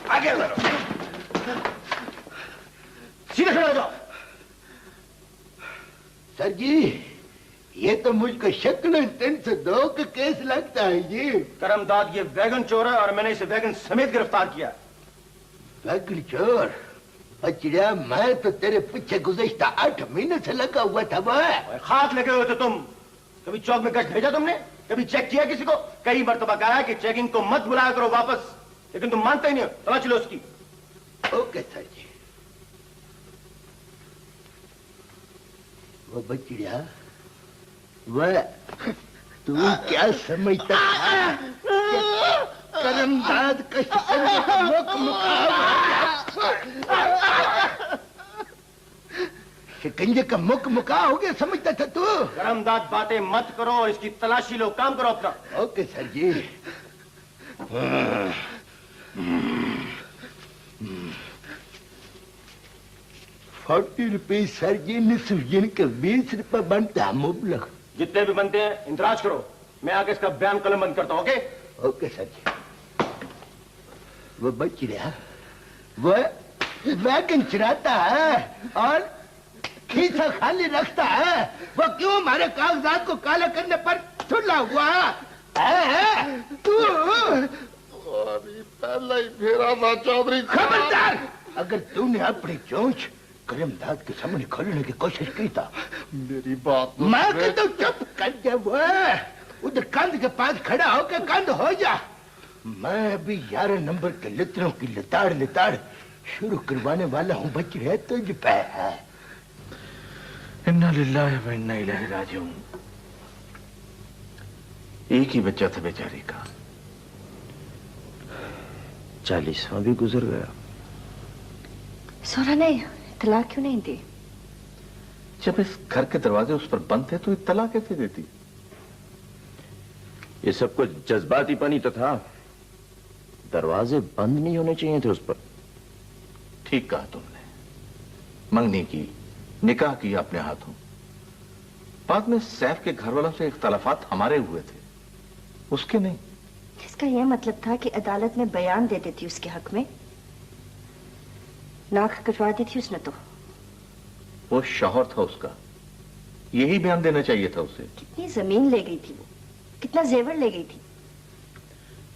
आगे बढ़ो, सीधे खड़े हो जाओ। सर जी, ये तो मुझको शक्ल 302 का केस लगता है जी। करमदाद, ये वैगन चोर है और मैंने इसे वैगन समेत गिरफ्तार किया। वैगन चोर? चिड़िया, मैं तो तेरे पीछे गुज़श्ता 8 महीने से लगा हुआ था। वह खाक लगे हुए थे तुम। कभी चौक में गश्त भेजा तुमने? कभी चेक किया किसी को? कई मरतबा कहा कि चेकिंग को मत बुलाया करो वापस, लेकिन तुम मानते ही नहीं हो। तलाशी लो उसकी। ओके सर जी। वो बच्चिया, वह तू क्या समझता था? करमदाद का शिकंजे का मुख मुका हो गया समझता था तू? करमदाद, बातें मत करो और इसकी तलाशी लो। काम करो अपना। ओके सर जी। 40 रुपीज सर जी, निसफ जिनके 20 रुपए बनता है मुबलक। जितने भी बनते हैं इंतराज करो, मैं आके इसका बयान कलम बंद करता हूँ। ओके ओके सर जी। वो बच रहा, वो वैगन चुराता है और खीसा खाली रखता है। वो क्यों हमारे कागजात को काला करने पर तुला हुआ है? तू पहले ही फेरा था चौधरी। खबरदार, अगर तूने अपनी चोंच करमदाद के सामने खोलने की कोशिश की था, मेरी बात मैं कहता हूँ चुप कर जा। वो उधर कंध के पास खड़ा होकर कंध हो जा। मैं अभी 11 नंबर के लितरों की लिताड़ शुरू करवाने वाला हूँ। बच रहे तुझ पे है। इन्ना लिल्लाहि व इन्ना इलैहि राजिऊन। एक ही बच्चा था बेचारी का, 40वां भी गुजर गया। सोरा ने इत्तला क्यों नहीं दी? जब इस घर के दरवाजे उस पर बंद थे तो इत्तला कैसे देती? ये सब कुछ जज्बाती पनी तो था। दरवाजे बंद नहीं होने चाहिए थे उस पर। ठीक कहा तुमने। मंगनी की, निकाह किया अपने हाथों। बाद में सैफ के घर वालों से इख्तलाफात हमारे हुए थे, उसके नहीं। इसका यह मतलब था कि अदालत में बयान दे देती उसके हक में। नाक कटवा दी थी उसने तो। वो शौहर था उसका, यही बयान देना चाहिए था उसे। कितनी जमीन ले गई थी वो, कितना जेवर ले गई थी।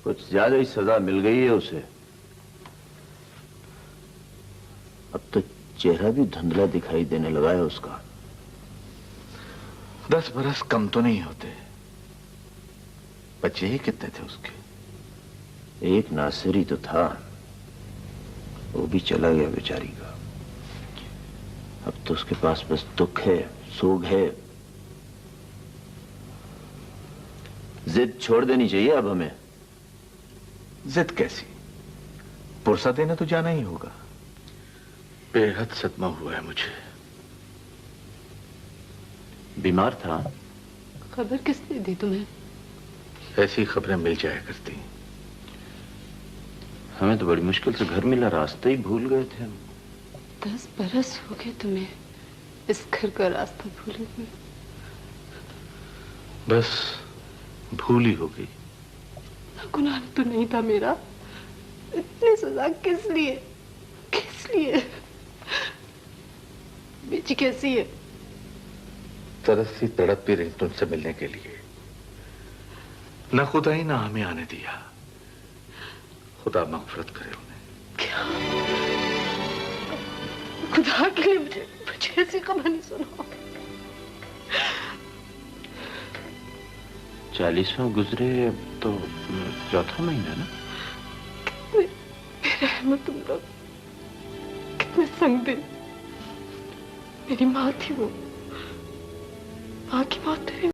कुछ ज्यादा ही सजा मिल गई है उसे। अब तो चेहरा भी धुंधला दिखाई देने लगा है उसका। 10 बरस कम तो नहीं होते। बच्चे ही कितने थे उसके? एक नासिरी तो था, वो भी चला गया बेचारी का। अब तो उसके पास बस दुख है, सोग है। जिद छोड़ देनी चाहिए अब हमें। जिद कैसी? पुरसा देने तो जाना ही होगा। बेहद सदमा हुआ है मुझे। बीमार था? खबर किसने दी तुम्हें? ऐसी खबरें मिल जाया करती। हमें तो बड़ी मुश्किल से घर मिला, रास्ते ही भूल गए थे हम। 10 बरस हो गए तुम्हें इस घर का रास्ता भूले हुए। बस भूल ही हो गई। गुनाह तो नहीं था मेरा। इतनी सजा किस लिए? किस लिए? बेची कैसी है? तरस सी तड़पती रही तुमसे मिलने के लिए। न खुदा ही ना हमें आने दिया। खुदा मगफरत करे उन्हें। क्या? खुदा के लिए मुझे ऐसी कहानी सुनाओ। 40वां गुजरे तो 4था महीना ना? मेरे अहमद, तुम लोग कितने संग दिल। मेरी माँ थी वो। माँ की मौत तेरे